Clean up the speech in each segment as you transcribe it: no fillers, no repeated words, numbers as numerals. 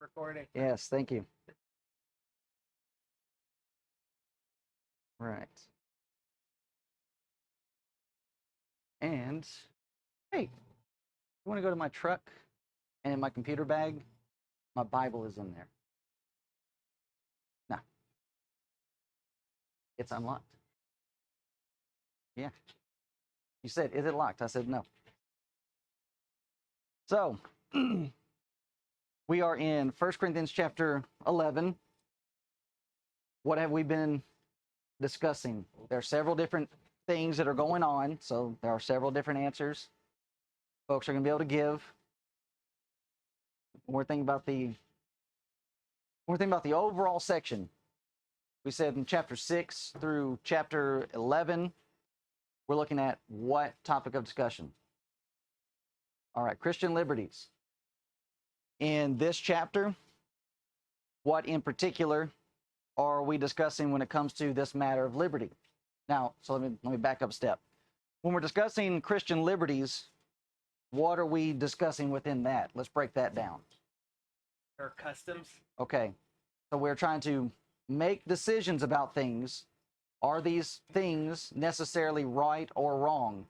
recording. Yes, thank you. Right. And, hey, you want to go to my truck and in my computer bag? My Bible is in there. No. It's unlocked. Yeah. You said, is it locked? I said, no. So, we are in 1 Corinthians chapter 11. What have we been discussing? There are several different things that are going on, so there are several different answers folks are going to be able to give. When we're thinking about the overall section, we said in chapter 6 through chapter 11, we're looking at what topic of discussion? All right, Christian liberties. In this chapter, what in particular are we discussing when it comes to this matter of liberty? Now, so let me back up a step. When we're discussing Christian liberties, what are we discussing within that? Let's break that down. Or customs. Okay, so we're trying to make decisions about things. Are these things necessarily right or wrong?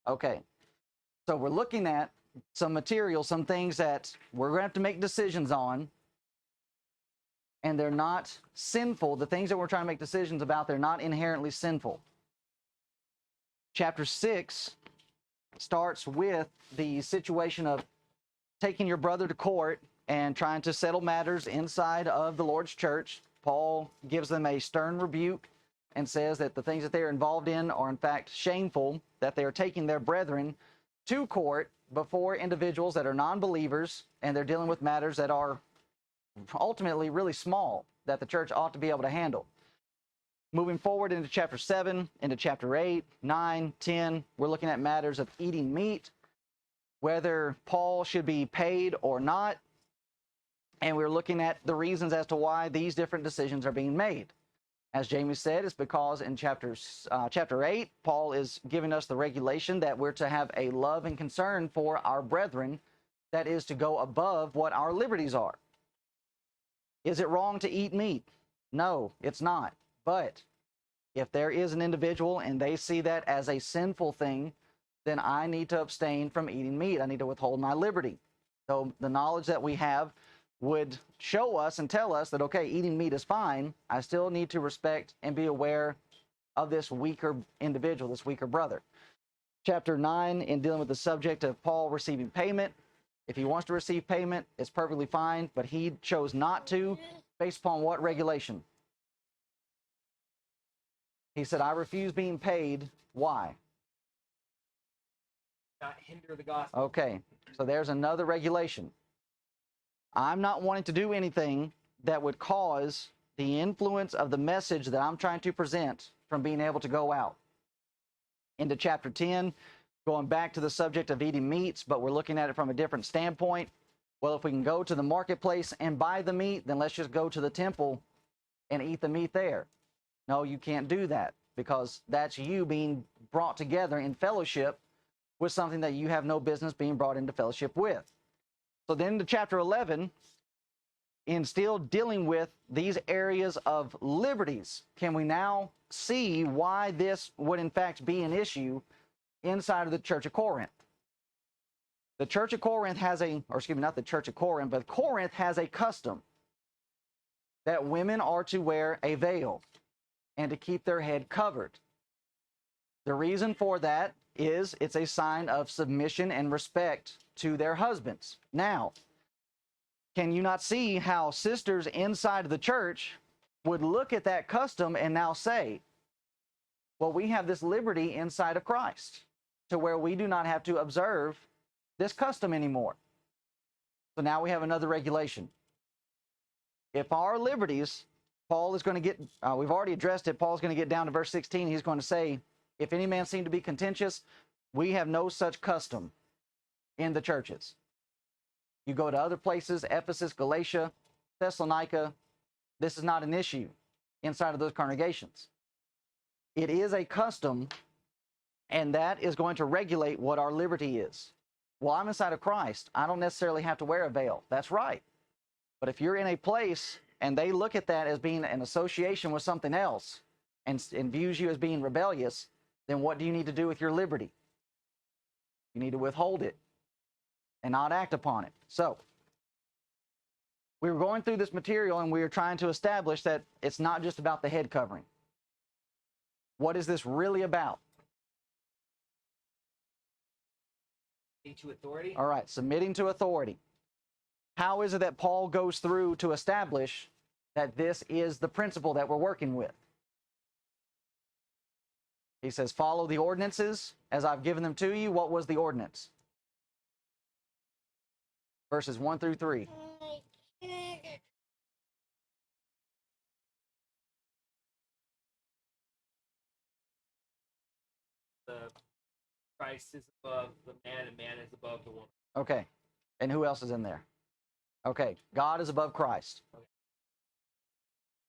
Okay, so we're looking at some material, some things that we're going to have to make decisions on, and they're not sinful. The things that we're trying to make decisions about, they're not inherently sinful. Chapter 6 starts with the situation of taking your brother to court and trying to settle matters inside of the Lord's church. Paul gives them a stern rebuke and says that the things that they're involved in are in fact shameful, that they are taking their brethren to court before individuals that are non-believers, and they're dealing with matters that are ultimately really small that the church ought to be able to handle. Moving forward into chapter 7, into chapter 8, 9, 10, we're looking at matters of eating meat, whether Paul should be paid or not, and we're looking at the reasons as to why these different decisions are being made. As Jamie said, it's because in chapter 8, Paul is giving us the regulation that we're to have a love and concern for our brethren, that is to go above what our liberties are. Is it wrong to eat meat? No, it's not. But if there is an individual and they see that as a sinful thing, then I need to abstain from eating meat. I need to withhold my liberty. So the knowledge that we have would show us and tell us that, okay, eating meat is fine. I still need to respect and be aware of this weaker individual, this weaker brother. Chapter 9, in dealing with the subject of Paul receiving payment. If he wants to receive payment, it's perfectly fine, but he chose not to, based upon what regulation? He said, I refuse being paid. Why? Not hinder the gospel. Okay, so there's another regulation. I'm not wanting to do anything that would cause the influence of the message that I'm trying to present from being able to go out. Into chapter 10, going back to the subject of eating meats, but we're looking at it from a different standpoint. Well, if we can go to the marketplace and buy the meat, then let's just go to the temple and eat the meat there. No, you can't do that, because that's you being brought together in fellowship with something that you have no business being brought into fellowship with. So then to chapter 11, in still dealing with these areas of liberties, can we now see why this would in fact be an issue inside of the Church of Corinth? The Church of Corinth has not the Church of Corinth, but Corinth has a custom that women are to wear a veil and to keep their head covered. The reason for that is it's a sign of submission and respect to their husbands. Now, can you not see how sisters inside of the church would look at that custom and now say, well, we have this liberty inside of Christ to where we do not have to observe this custom anymore. So now we have another regulation. If our liberties, Paul is going to get, we've already addressed it, Paul's going to get down to verse 16. He's going to say, if any man seem to be contentious, we have no such custom in the churches. You go to other places, Ephesus, Galatia, Thessalonica, this is not an issue inside of those congregations. It is a custom, and that is going to regulate what our liberty is. Well, I'm inside of Christ. I don't necessarily have to wear a veil. That's right. But if you're in a place and they look at that as being an association with something else and views you as being rebellious, then what do you need to do with your liberty? You need to withhold it and not act upon it. So, we were going through this material and we were trying to establish that it's not just about the head covering. What is this really about? To authority. All right, submitting to authority. How is it that Paul goes through to establish that this is the principle that we're working with? He says, follow the ordinances as I've given them to you. What was the ordinance? Verses 1 through 3. The Christ is above the man, and man is above the woman. Okay. And who else is in there? Okay. God is above Christ. Okay.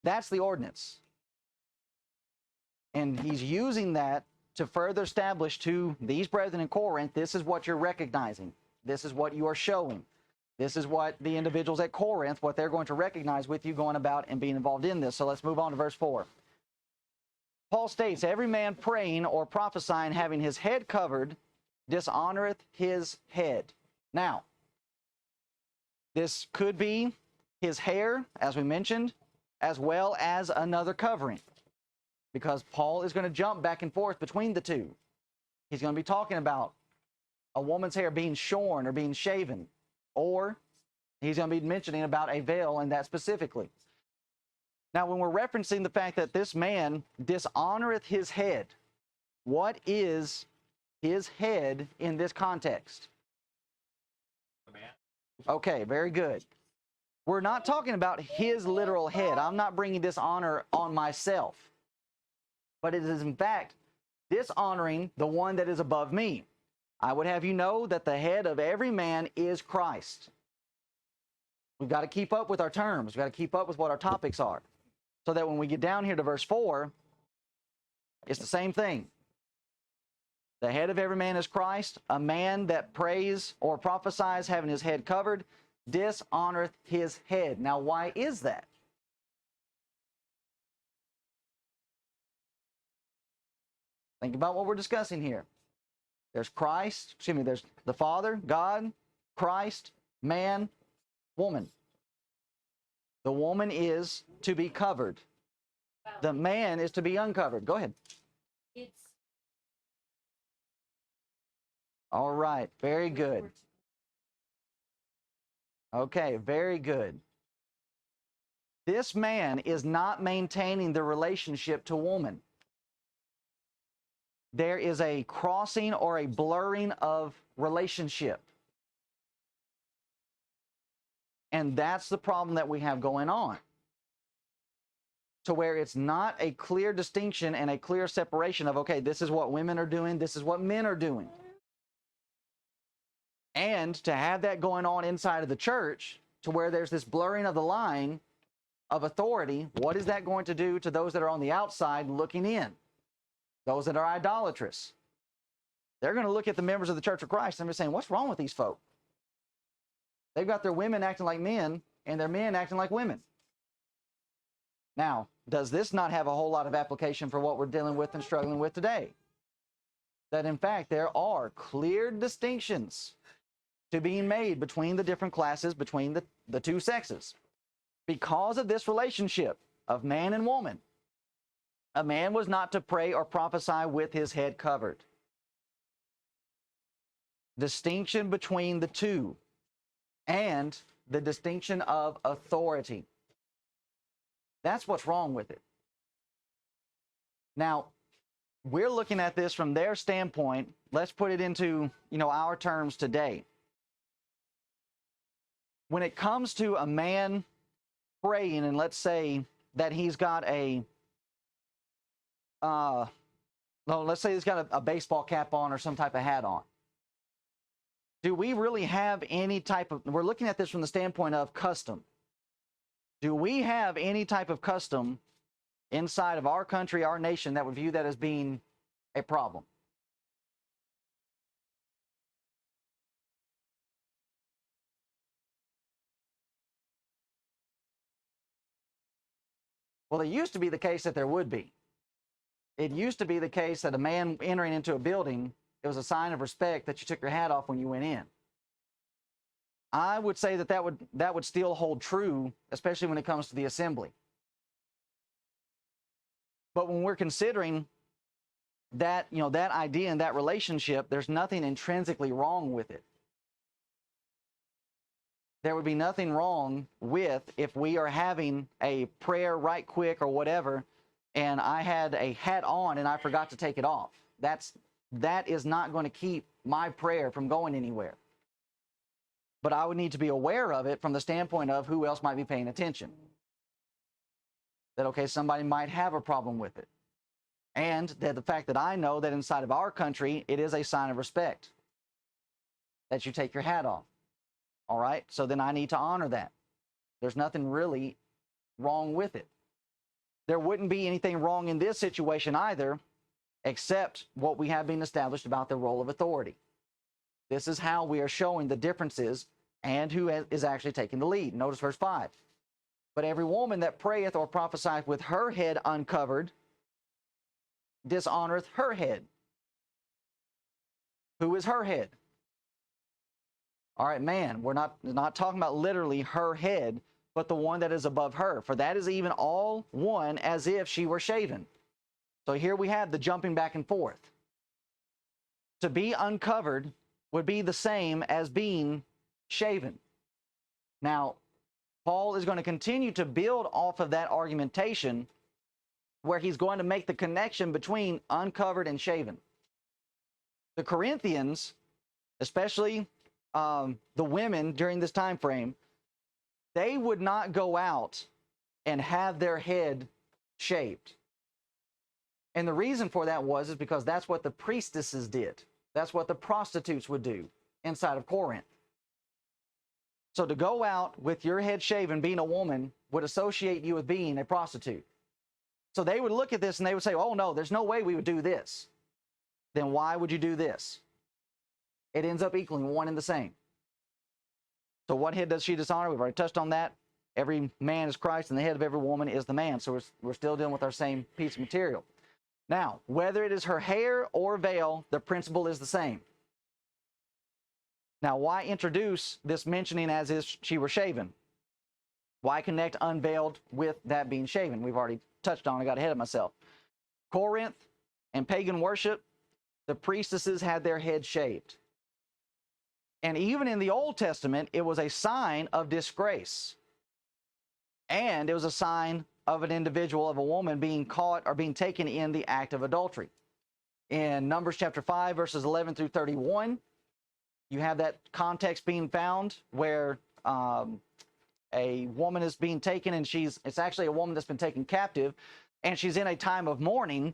That's the ordinance. And he's using that to further establish to these brethren in Corinth, this is what you're recognizing. This is what you are showing. This is what the individuals at Corinth, what they're going to recognize with you going about and being involved in this. So let's move on to verse 4. Paul states, every man praying or prophesying having his head covered dishonoreth his head. Now, this could be his hair, as we mentioned, as well as another covering. Because Paul is going to jump back and forth between the two. He's going to be talking about a woman's hair being shorn or being shaven. Or he's going to be mentioning about a veil and that specifically. Now, when we're referencing the fact that this man dishonoreth his head, what is his head in this context? Okay, very good. We're not talking about his literal head. I'm not bringing dishonor on myself. But it is, in fact, dishonoring the one that is above me. I would have you know that the head of every man is Christ. We've got to keep up with our terms. We've got to keep up with what our topics are. So that when we get down here to verse 4, it's the same thing. The head of every man is Christ. A man that prays or prophesies having his head covered dishonoreth his head. Now, why is that? Think about what we're discussing here. There's Christ, there's the Father, God, Christ, man, woman. The woman is to be covered. The man is to be uncovered. Go ahead. All right, very good. Okay, very good. This man is not maintaining the relationship to woman. There is a crossing or a blurring of relationship. And that's the problem that we have going on. To where it's not a clear distinction and a clear separation of, okay, this is what women are doing, this is what men are doing. And to have that going on inside of the church, to where there's this blurring of the line of authority, what is that going to do to those that are on the outside looking in? Those that are idolatrous. They're going to look at the members of the Church of Christ and be saying, what's wrong with these folk? They've got their women acting like men and their men acting like women. Now, does this not have a whole lot of application for what we're dealing with and struggling with today? That in fact, there are clear distinctions to being made between the different classes, between the two sexes. Because of this relationship of man and woman, a man was not to pray or prophesy with his head covered. Distinction between the two and the distinction of authority. That's what's wrong with it. Now, we're looking at this from their standpoint. Let's put it into, our terms today. When it comes to a man praying, and let's say that he's got let's say he's got a baseball cap on or some type of hat on. Do we really have any type of, we're looking at this from the standpoint of custom. Do we have any type of custom inside of our country, our nation, that would view that as being a problem? Well, it used to be the case that there would be. It used to be the case that a man entering into a building, it was a sign of respect that you took your hat off when you went in. I would say that that would still hold true, especially when it comes to the assembly. But when we're considering that, that idea and that relationship, there's nothing intrinsically wrong with it. There would be nothing wrong with if we are having a prayer right quick or whatever, and I had a hat on and I forgot to take it off. That is not going to keep my prayer from going anywhere. But I would need to be aware of it from the standpoint of who else might be paying attention. That, okay, somebody might have a problem with it. And that the fact that I know that inside of our country, it is a sign of respect that you take your hat off. All right? So then I need to honor that. There's nothing really wrong with it. There wouldn't be anything wrong in this situation either, except what we have been established about the role of authority. This is how we are showing the differences and who is actually taking the lead. Notice verse 5. But every woman that prayeth or prophesieth with her head uncovered dishonoreth her head. Who is her head? All right, man, we're not talking about literally her head, but the one that is above her. For that is even all one as if she were shaven. So here we have the jumping back and forth. To be uncovered would be the same as being shaven. Now, Paul is going to continue to build off of that argumentation where he's going to make the connection between uncovered and shaven. The Corinthians, especially the women during this time frame, they would not go out and have their head shaved. And the reason for that is because that's what the priestesses did. That's what the prostitutes would do inside of Corinth. So to go out with your head shaven, being a woman, would associate you with being a prostitute. So they would look at this and they would say, oh no, there's no way we would do this. Then why would you do this? It ends up equaling one and the same. So what head does she dishonor? We've already touched on that. Every man is Christ and the head of every woman is the man. So we're still dealing with our same piece of material. Now, whether it is her hair or veil, the principle is the same. Now, why introduce this mentioning as if she were shaven? Why connect unveiled with that being shaven? We've already touched on it. I got ahead of myself. Corinth and pagan worship, the priestesses had their heads shaved. And even in the Old Testament, it was a sign of disgrace. And it was a sign of an individual, of a woman being caught or being taken in the act of adultery. In Numbers chapter 5, verses 11 through 31, you have that context being found where a woman is being taken, and it's actually a woman that's been taken captive, and she's in a time of mourning.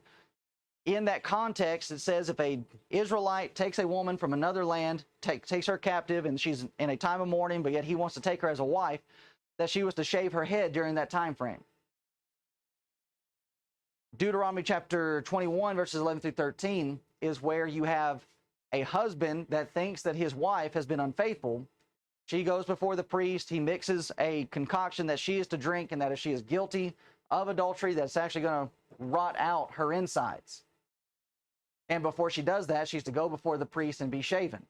In that context, it says if a Israelite takes a woman from another land, takes her captive, and she's in a time of mourning, but yet he wants to take her as a wife, that she was to shave her head during that time frame. Deuteronomy chapter 21, verses 11 through 13, is where you have a husband that thinks that his wife has been unfaithful. She goes before the priest. He mixes a concoction that she is to drink, and that if she is guilty of adultery, that's actually going to rot out her insides. And before she does that, she's to go before the priest and be shaven.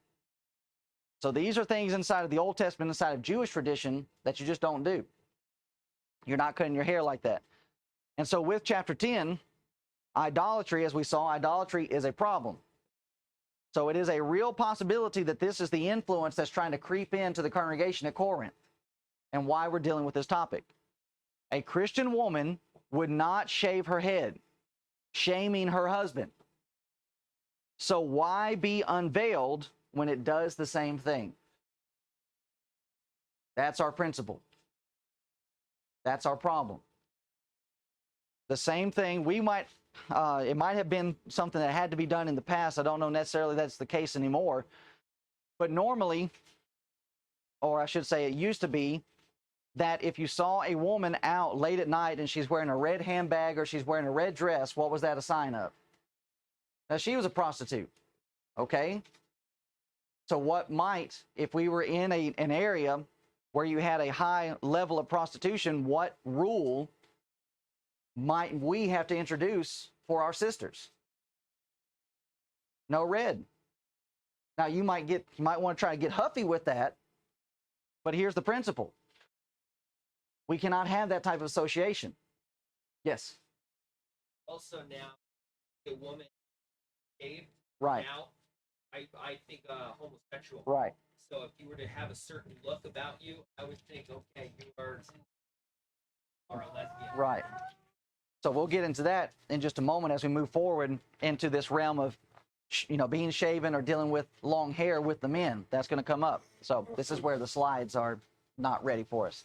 So these are things inside of the Old Testament, inside of Jewish tradition, that you just don't do. You're not cutting your hair like that. And so with chapter 10, idolatry, as we saw, idolatry is a problem. So it is a real possibility that this is the influence that's trying to creep into the congregation at Corinth, and why we're dealing with this topic. A Christian woman would not shave her head, shaming her husband. So why be unveiled when it does the same thing? That's our principle. That's our problem. The same thing, it might have been something that had to be done in the past. I don't know necessarily that's the case anymore. But normally, or I should say it used to be, that if you saw a woman out late at night and she's wearing a red handbag or she's wearing a red dress, what was that a sign of? That she was a prostitute. Okay? So what might, if we were in an area where you had a high level of prostitution, what rule might we have to introduce for our sisters? No red. Now you might want to try to get huffy with that, but here's the principle. We cannot have that type of association. Yes. Also now, the woman shaved. Right. Now, I think homosexual. Right. So if you were to have a certain look about you, I would think, okay, you are a lesbian. Right. So we'll get into that in just a moment as we move forward into this realm of, being shaven or dealing with long hair with the men. That's going to come up. So this is where the slides are not ready for us.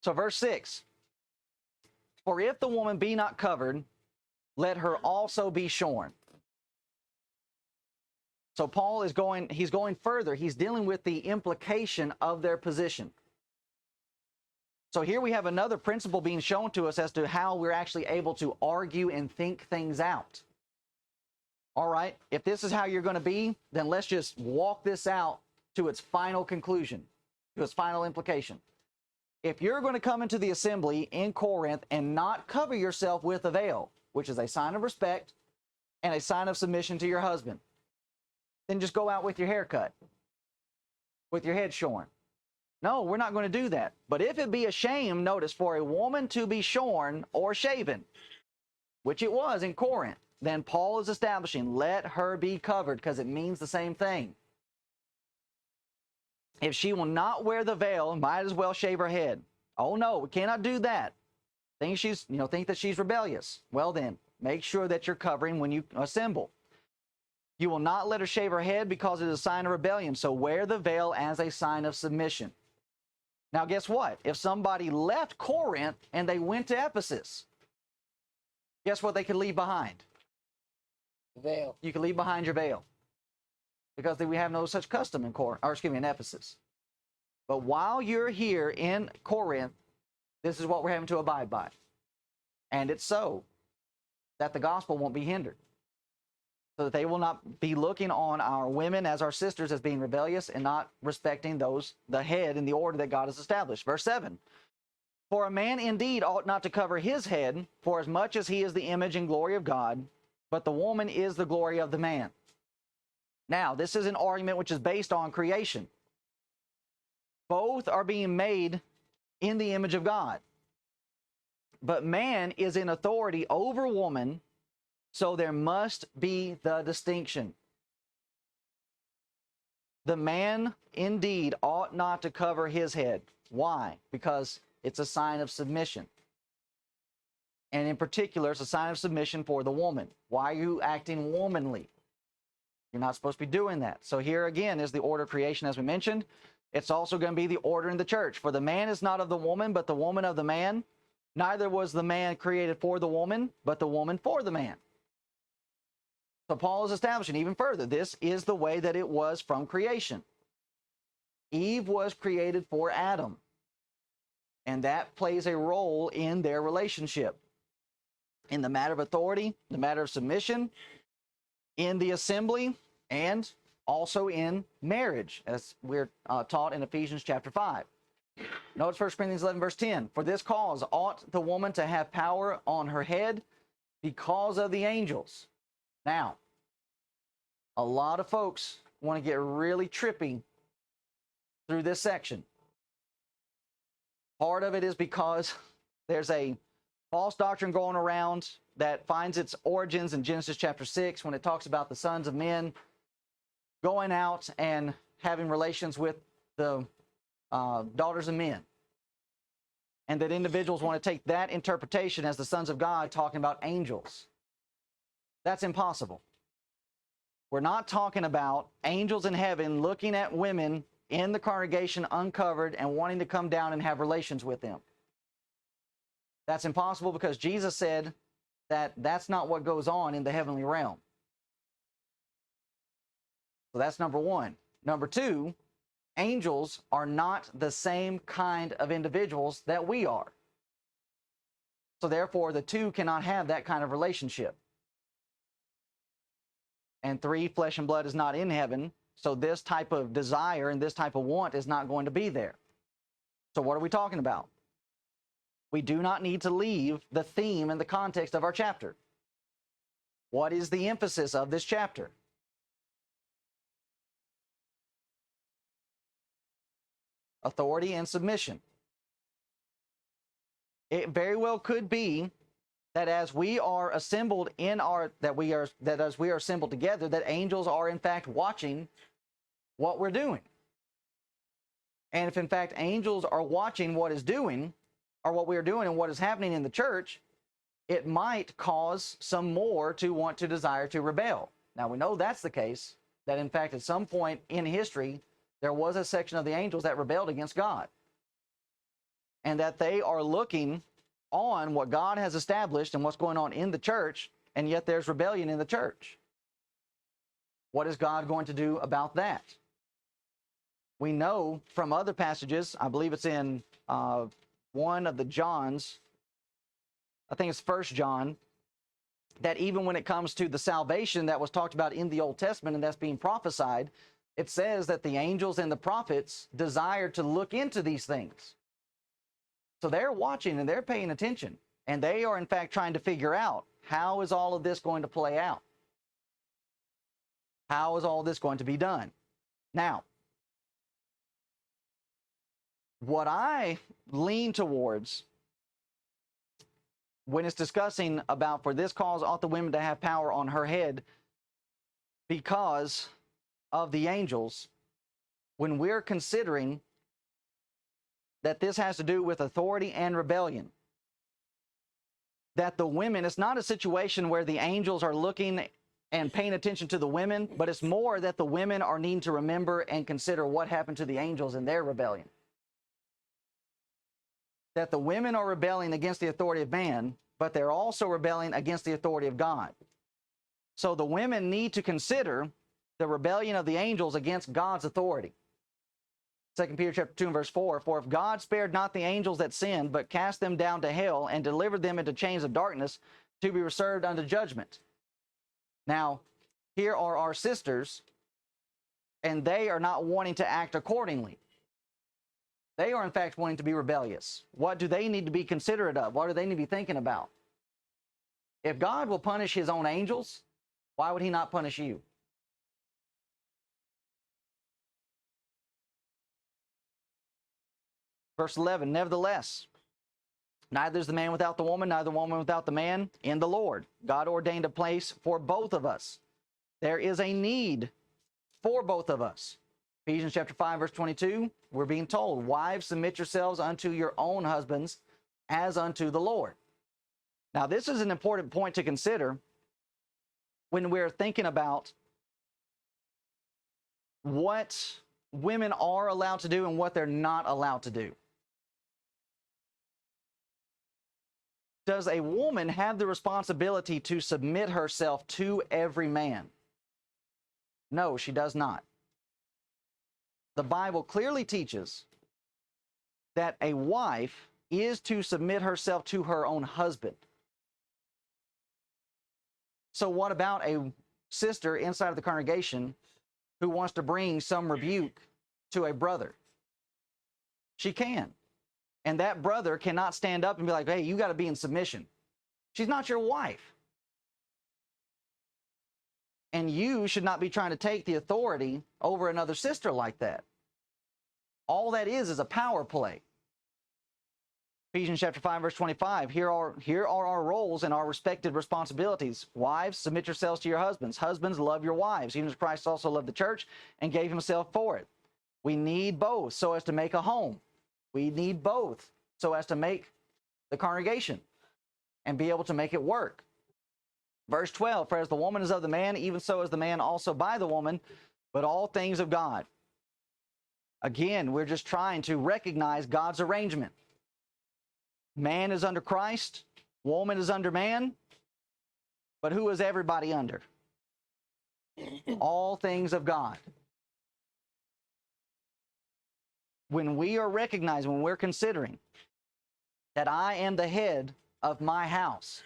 So verse 6. For if the woman be not covered, let her also be shorn. So Paul is going further. He's dealing with the implication of their position. So here we have another principle being shown to us as to how we're actually able to argue and think things out. All right, if this is how you're going to be, then let's just walk this out to its final conclusion, to its final implication. If you're going to come into the assembly in Corinth and not cover yourself with a veil, which is a sign of respect and a sign of submission to your husband, then just go out with your hair cut, with your head shorn. No, we're not going to do that. But if it be a shame, notice, for a woman to be shorn or shaven, which it was in Corinth, then Paul is establishing, let her be covered, because it means the same thing. If she will not wear the veil, might as well shave her head. Oh no, we cannot do that. Think that she's rebellious. Well then, make sure that you're covering when you assemble. You will not let her shave her head because it is a sign of rebellion. So wear the veil as a sign of submission. Now guess what? If somebody left Corinth and they went to Ephesus, guess what they could leave behind? Veil. You can leave behind your veil, because we have no such custom in in Ephesus. But while you're here in Corinth, this is what we're having to abide by. And it's so that the gospel won't be hindered, so that they will not be looking on our women as our sisters as being rebellious and not respecting the head in the order that God has established. Verse 7. For a man indeed ought not to cover his head, for as much as he is the image and glory of God, but the woman is the glory of the man. Now, this is an argument which is based on creation. Both are being made in the image of God. But man is in authority over woman, so there must be the distinction. The man indeed ought not to cover his head. Why? Because it's a sign of submission. And in particular, it's a sign of submission for the woman. Why are you acting womanly? You're not supposed to be doing that. So here again is the order of creation, as we mentioned. It's also going to be the order in the church. For the man is not of the woman, but the woman of the man. Neither was the man created for the woman, but the woman for the man. So Paul is establishing even further, this is the way that it was from creation. Eve was created for Adam. And that plays a role in their relationship. In the matter of authority, the matter of submission, in the assembly, and also in marriage, as we're taught in Ephesians chapter 5. Notice 1 Corinthians 11, verse 10. For this cause ought the woman to have power on her head because of the angels. Now, a lot of folks want to get really trippy through this section. Part of it is because there's a false doctrine going around that finds its origins in Genesis chapter 6 when it talks about the sons of men going out and having relations with the daughters of men. And that individuals want to take that interpretation as the sons of God talking about angels. That's impossible. We're not talking about angels in heaven looking at women in the congregation uncovered and wanting to come down and have relations with them. That's impossible because Jesus said that that's not what goes on in the heavenly realm. So that's number one. Number two, Angels are not the same kind of individuals that we are. So therefore, the two cannot have that kind of relationship. And 3, flesh and blood is not in heaven, so this type of desire and this type of want is not going to be there. So what are we talking about? We do not need to leave the theme and the context of our chapter. What is the emphasis of this chapter? Authority and submission. It very well could be that as we are assembled as we are assembled together, that angels are in fact watching what we're doing. And if in fact angels are watching what is doing, or what we are doing and what is happening in the church, it might cause some more to want to desire to rebel. Now we know that's the case, that in fact at some point in history, there was a section of the angels that rebelled against God. And that they are looking on what God has established and what's going on in the church, and yet there's rebellion in the church. What is God going to do about that? We know from other passages, I believe it's in one of the Johns, I think it's 1 John, that even when it comes to the salvation that was talked about in the Old Testament and that's being prophesied, it says that the angels and the prophets desire to look into these things. So they're watching and they're paying attention. And they are in fact trying to figure out, how is all of this going to play out? How is all this going to be done? Now, what I lean towards when it's discussing about, for this cause ought the women to have power on her head because of the angels, when we're considering that this has to do with authority and rebellion, that the women, it's not a situation where the angels are looking and paying attention to the women, but it's more that the women are needing to remember and consider what happened to the angels in their rebellion. That the women are rebelling against the authority of man, but they're also rebelling against the authority of God. So the women need to consider the rebellion of the angels against God's authority. 2 Peter chapter 2 and verse 4, for if God spared not the angels that sinned, but cast them down to hell and delivered them into chains of darkness to be reserved unto judgment. Now, here are our sisters, and they are not wanting to act accordingly. They are in fact wanting to be rebellious. What do they need to be considerate of? What do they need to be thinking about? If God will punish his own angels, why would he not punish you? Verse 11, nevertheless, neither is the man without the woman, neither the woman without the man in the Lord. God ordained a place for both of us. There is a need for both of us. Ephesians chapter 5, verse 22, we're being told, wives, submit yourselves unto your own husbands as unto the Lord. Now, this is an important point to consider when we're thinking about what women are allowed to do and what they're not allowed to do. Does a woman have the responsibility to submit herself to every man? No, she does not. The Bible clearly teaches that a wife is to submit herself to her own husband. So what about a sister inside of the congregation who wants to bring some rebuke to a brother? She can. And that brother cannot stand up and be like, hey, you got to be in submission. She's not your wife. And you should not be trying to take the authority over another sister like that. All that is a power play. Ephesians chapter 5, verse 25, here are our roles and our respected responsibilities. Wives, submit yourselves to your husbands. Husbands, love your wives, even as Christ also loved the church and gave himself for it. We need both so as to make a home. We need both so as to make the congregation and be able to make it work. Verse 12, for as the woman is of the man, even so is the man also by the woman, but all things of God. Again, we're just trying to recognize God's arrangement. Man is under Christ, woman is under man, but who is everybody under? All things of God. when we are recognizing, when we're considering that I am the head of my house,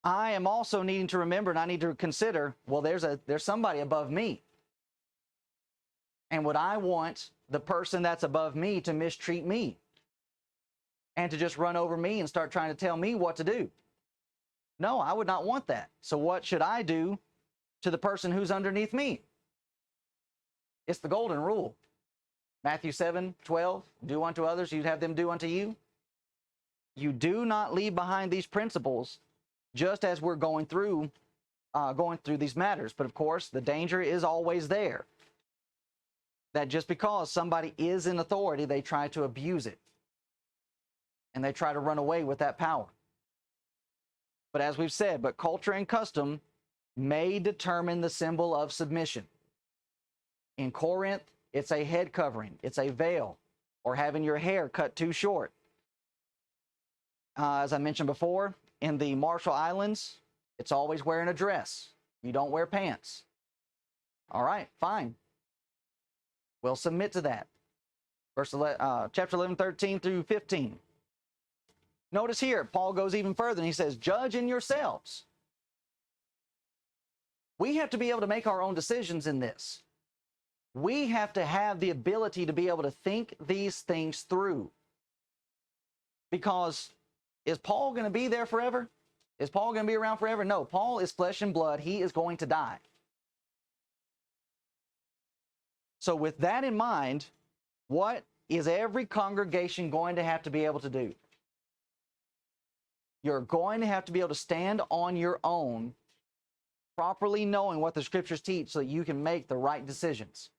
I am also needing to remember, and I need to consider, well, there's somebody above me. And would I want the person that's above me to mistreat me and to just run over me and start trying to tell me what to do? No, I would not want that. So what should I do to the person who's underneath me? It's the golden rule. Matthew 7:12, do unto others, you'd have them do unto you. You do not leave behind these principles just as we're going through these matters. But of course, the danger is always there. That just because somebody is in authority, they try to abuse it. And they try to run away with that power. But as we've said, but culture and custom may determine the symbol of submission. In Corinth, it's a head covering, it's a veil, or having your hair cut too short. As I mentioned before, in the Marshall Islands, it's always wearing a dress. You don't wear pants. All right, fine. We'll submit to that. Chapter 11, 13 through 15. Notice here, Paul goes even further and he says, judge in yourselves. We have to be able to make our own decisions in this. We have to have the ability to be able to think these things through. Because is Paul going to be there forever? Is Paul going to be around forever? No, Paul is flesh and blood. He is going to die. So with that in mind, what is every congregation going to have to be able to do? You're going to have to be able to stand on your own, properly knowing what the scriptures teach so that you can make the right decisions.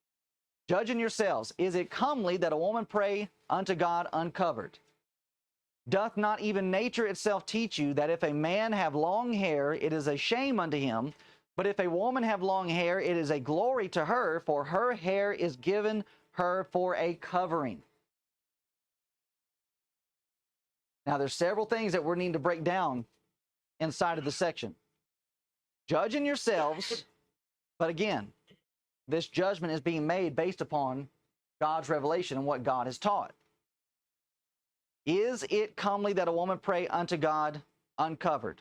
Judging yourselves, is it comely that a woman pray unto God uncovered? Doth not even nature itself teach you that if a man have long hair, it is a shame unto him, but if a woman have long hair, it is a glory to her, for her hair is given her for a covering. Now, there's several things that we're needing to break down inside of the section. Judging yourselves, but again, this judgment is being made based upon God's revelation and what God has taught. Is it comely that a woman pray unto God uncovered?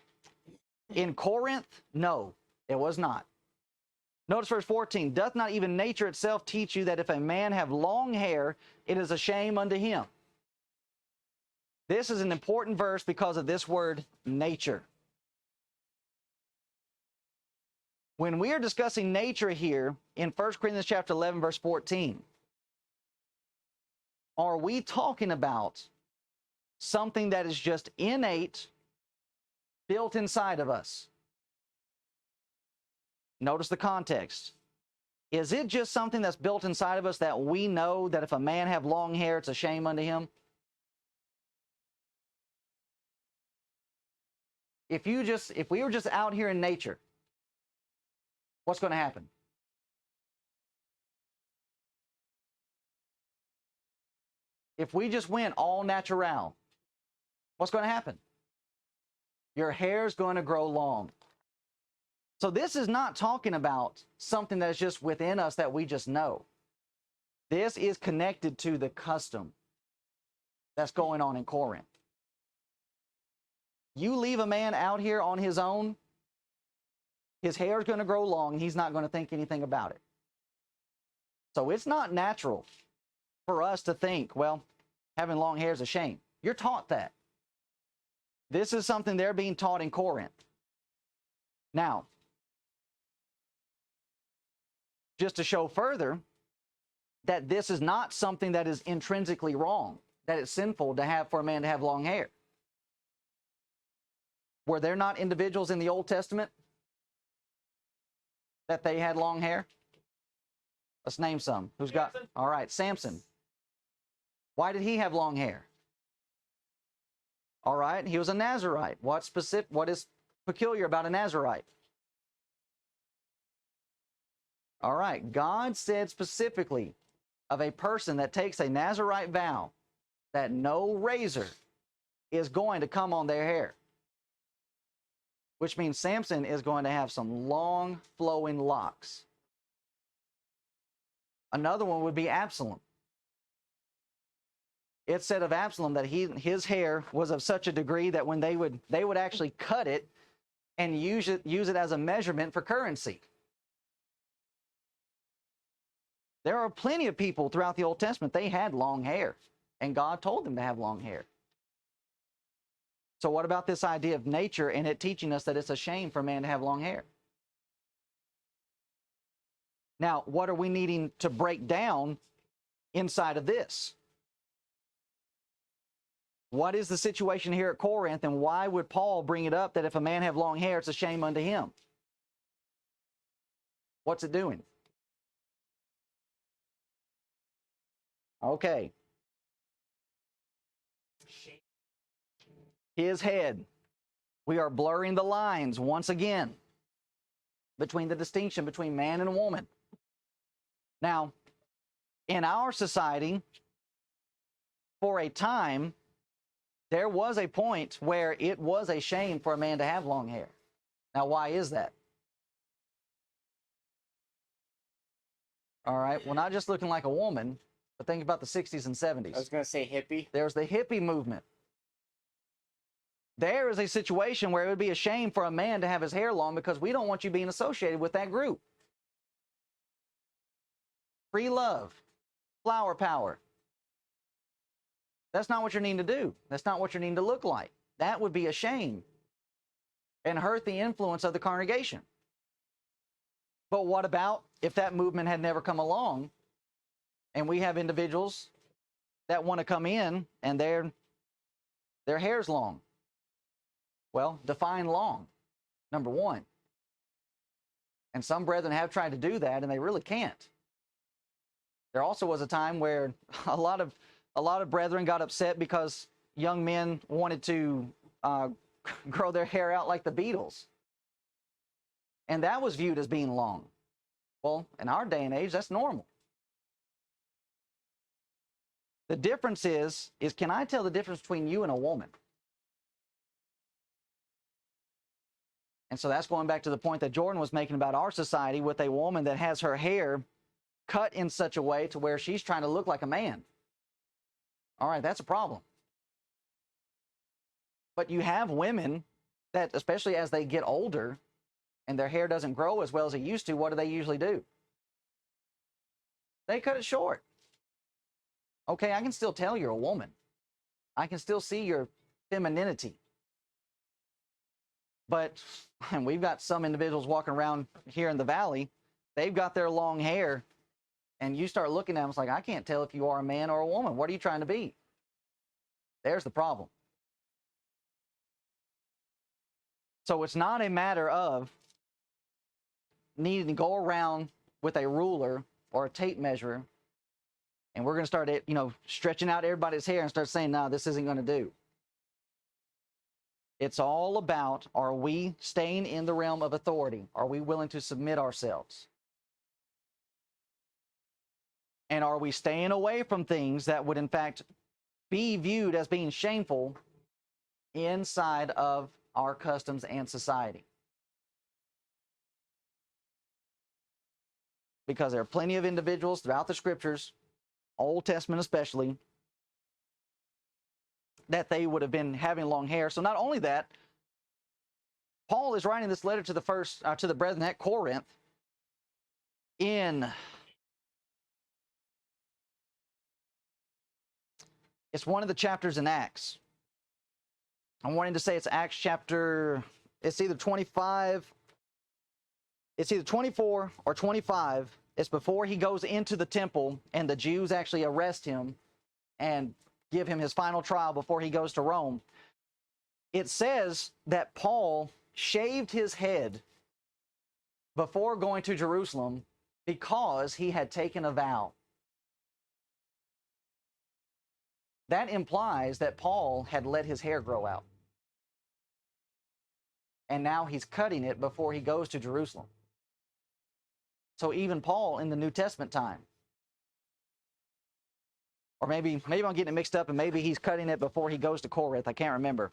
In Corinth, no, it was not. Notice verse 14, doth not even nature itself teach you that if a man have long hair, it is a shame unto him? This is an important verse because of this word, nature. When we are discussing nature here in 1 Corinthians chapter 11, verse 14, are we talking about something that is just innate, built inside of us? Notice the context. Is it just something that's built inside of us that we know that if a man have long hair, it's a shame unto him? If we were just out here in nature, what's going to happen? If we just went all natural, what's going to happen? Your hair's going to grow long. So this is not talking about something that's just within us that we just know. This is connected to the custom that's going on in Corinth. You leave a man out here on his own, his hair is going to grow long. He's not going to think anything about it. So it's not natural for us to think, well, having long hair is a shame. You're taught that. This is something they're being taught in Corinth. Now, just to show further that this is not something that is intrinsically wrong, that it's sinful to have for a man to have long hair. Were there not individuals in the Old Testament that they had long hair? Let's name some. Who's got? All right, Samson. Why did he have long hair? All right, he was a Nazarite. What is peculiar about a Nazarite? All right, God said specifically of a person that takes a Nazarite vow that no razor is going to come on their hair. Which means Samson is going to have some long flowing locks. Another one would be Absalom. It said of Absalom that his hair was of such a degree that when they would actually cut it and use it as a measurement for currency. There are plenty of people throughout the Old Testament, they had long hair, and God told them to have long hair. So what about this idea of nature and it teaching us that it's a shame for a man to have long hair? Now, what are we needing to break down inside of this? What is the situation here at Corinth, and why would Paul bring it up that if a man have long hair, it's a shame unto him? What's it doing? Okay. His head. We are blurring the lines once again between the distinction between man and woman. Now, in our society, for a time, there was a point where it was a shame for a man to have long hair. Now, why is that? All right, well, not just looking like a woman, but think about the 60s and 70s. I was going to say hippie. There's the hippie movement. There is a situation where it would be a shame for a man to have his hair long because we don't want you being associated with that group. Free love, flower power. That's not what you're needing to do. That's not what you're needing to look like. That would be a shame and hurt the influence of the congregation. But what about if that movement had never come along and we have individuals that want to come in and their hair's long? Well, define long, number one. And some brethren have tried to do that and they really can't. There also was a time where a lot of brethren got upset because young men wanted to grow their hair out like the Beatles. And that was viewed as being long. Well, in our day and age, that's normal. The difference is can I tell the difference between you and a woman? And so that's going back to the point that Jordan was making about our society with a woman that has her hair cut in such a way to where she's trying to look like a man. All right, that's a problem. But you have women that, especially as they get older and their hair doesn't grow as well as it used to, what do they usually do? They cut it short. Okay, I can still tell you're a woman. I can still see your femininity. But and we've got some individuals walking around here in the valley, they've got their long hair, and you start looking at them, it's like, I can't tell if you are a man or a woman. What are you trying to be? There's the problem. So it's not a matter of needing to go around with a ruler or a tape measure, and we're going to start, stretching out everybody's hair and start saying, no, this isn't going to do. It's all about, are we staying in the realm of authority? Are we willing to submit ourselves? And are we staying away from things that would, in fact, be viewed as being shameful inside of our customs and society? Because there are plenty of individuals throughout the scriptures, Old Testament especially, that they would have been having long hair. So not only that, Paul is writing this letter to the brethren at Corinth it's one of the chapters in Acts. I'm wanting to say it's Acts chapter, it's either 25, it's either 24 or 25. It's before he goes into the temple and the Jews actually arrest him and give him his final trial before he goes to Rome. It says that Paul shaved his head before going to Jerusalem because he had taken a vow. That implies that Paul had let his hair grow out. And now he's cutting it before he goes to Jerusalem. So even Paul in the New Testament time, or maybe I'm getting it mixed up and maybe he's cutting it before he goes to Corinth. I can't remember.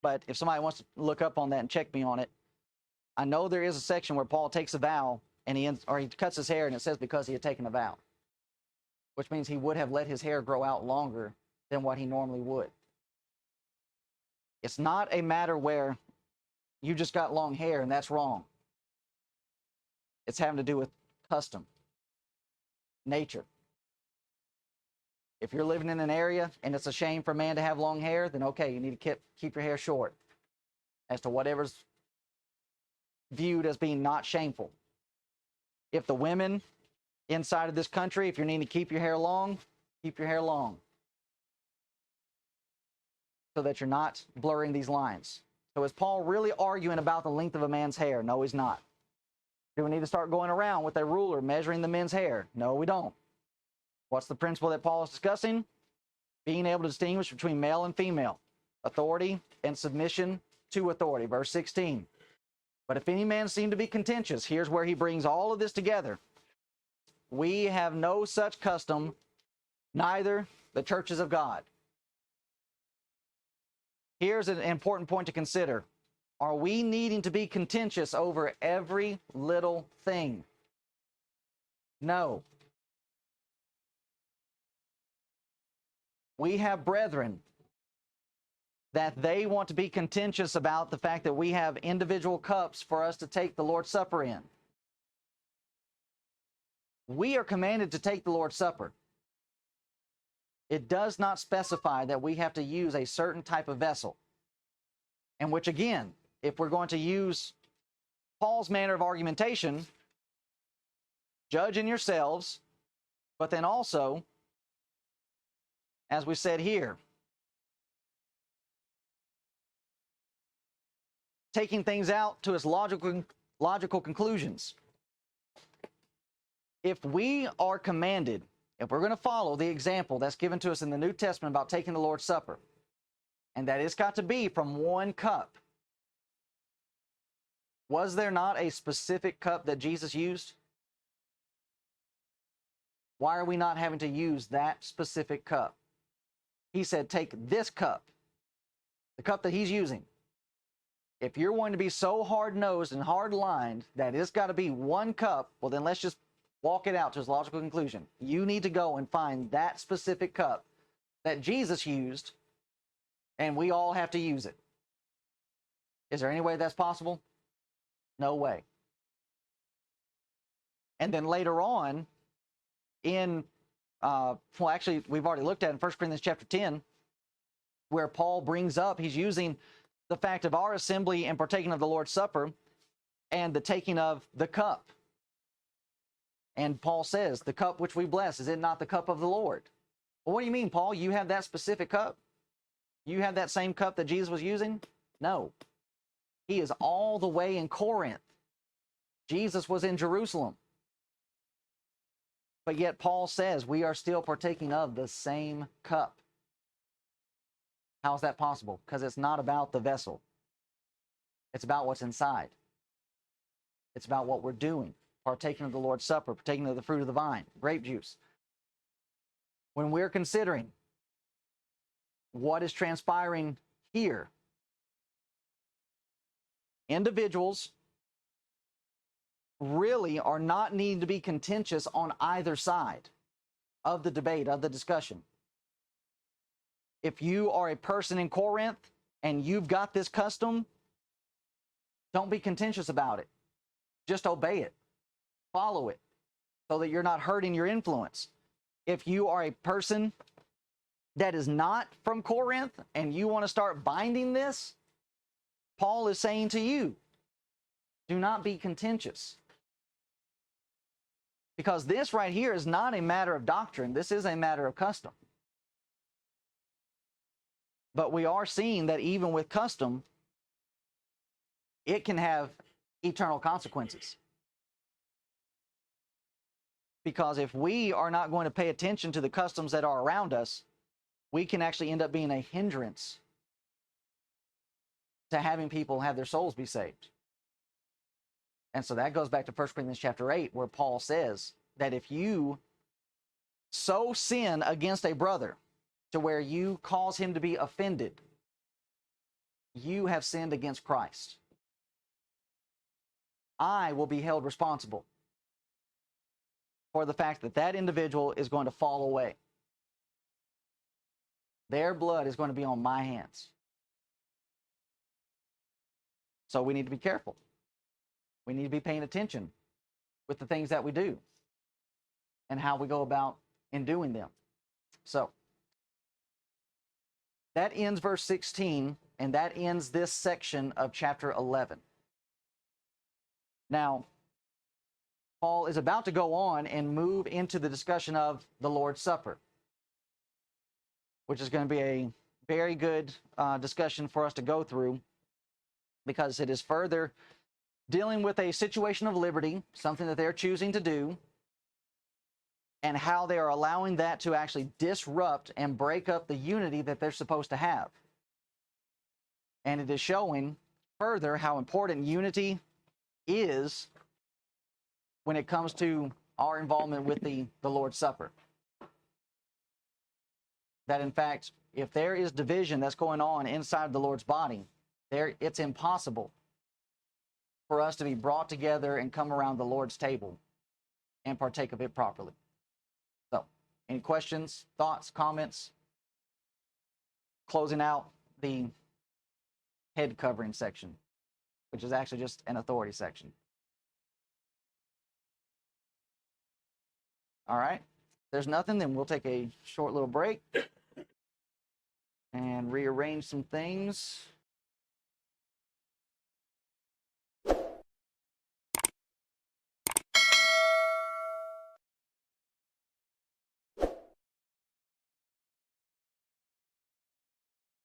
But if somebody wants to look up on that and check me on it, I know there is a section where Paul takes a vow and he cuts his hair and it says because he had taken a vow. which means he would have let his hair grow out longer than what he normally would. It's not a matter where you just got long hair and that's wrong. It's having to do with custom, nature. If you're living in an area and it's a shame for a man to have long hair, then okay, you need to keep your hair short as to whatever's viewed as being not shameful. If the women inside of this country, if you need to keep your hair long, keep your hair long so that you're not blurring these lines. So is Paul really arguing about the length of a man's hair? No, he's not. Do we need to start going around with a ruler measuring the men's hair? No, we don't. What's the principle that Paul is discussing? Being able to distinguish between male and female, authority and submission to authority. Verse 16. But if any man seem to be contentious, here's where he brings all of this together. We have no such custom, neither the churches of God. Here's an important point to consider. Are we needing to be contentious over every little thing? No. We have brethren that they want to be contentious about the fact that we have individual cups for us to take the Lord's Supper in. We are commanded to take the Lord's Supper. It does not specify that we have to use a certain type of vessel. And which again, if we're going to use Paul's manner of argumentation, judge in yourselves, but then also, as we said here, taking things out to its logical conclusions. If we are commanded, if we're going to follow the example that's given to us in the New Testament about taking the Lord's Supper, and that it's got to be from one cup, was there not a specific cup that Jesus used? Why are we not having to use that specific cup? He said, take this cup, the cup that he's using. If you're going to be so hard-nosed and hard-lined that it's got to be one cup, well, then let's just walk it out to its logical conclusion. You need to go and find that specific cup that Jesus used, and we all have to use it. Is there any way that's possible? No way. And then later on, in well, actually, we've already looked at it in 1 Corinthians chapter 10, where Paul brings up, he's using the fact of our assembly and partaking of the Lord's Supper and the taking of the cup. And Paul says, the cup which we bless, is it not the cup of the Lord? Well, what do you mean, Paul? You have that specific cup? You have that same cup that Jesus was using? No. He is all the way in Corinth. Jesus was in Jerusalem. But yet Paul says we are still partaking of the same cup. How is that possible? Because it's not about the vessel. It's about what's inside. It's about what we're doing. Partaking of the Lord's Supper, partaking of the fruit of the vine, grape juice. When we're considering what is transpiring here, individuals really are not needing to be contentious on either side of the debate, of the discussion. If you are a person in Corinth and you've got this custom, don't be contentious about it. Just obey it. Follow it so that you're not hurting your influence. If you are a person that is not from Corinth and you want to start binding this, Paul is saying to you, do not be contentious. Because this right here is not a matter of doctrine. This is a matter of custom. But we are seeing that even with custom, it can have eternal consequences. Because if we are not going to pay attention to the customs that are around us, we can actually end up being a hindrance to having people have their souls be saved. And so that goes back to 1 Corinthians chapter 8, where Paul says that if you so sin against a brother to where you cause him to be offended, you have sinned against Christ. I will be held responsible. for the fact that that individual is going to fall away. Their blood is going to be on my hands. So we need to be careful. We need to be paying attention with the things that we do and how we go about in doing them. So that ends verse 16, and that ends this section of chapter 11. Now, Paul is about to go on and move into the discussion of the Lord's Supper, which is going to be a very good discussion for us to go through, because it is further dealing with a situation of liberty, something that they're choosing to do, and how they are allowing that to actually disrupt and break up the unity that they're supposed to have. And it is showing further how important unity is when it comes to our involvement with the Lord's Supper. That in fact, if there is division that's going on inside the Lord's body, it's impossible for us to be brought together and come around the Lord's table and partake of it properly. So, any questions, thoughts, comments? Closing out the head covering section, which is actually just an authority section. All right. If there's nothing, then we'll take a short little break and rearrange some things.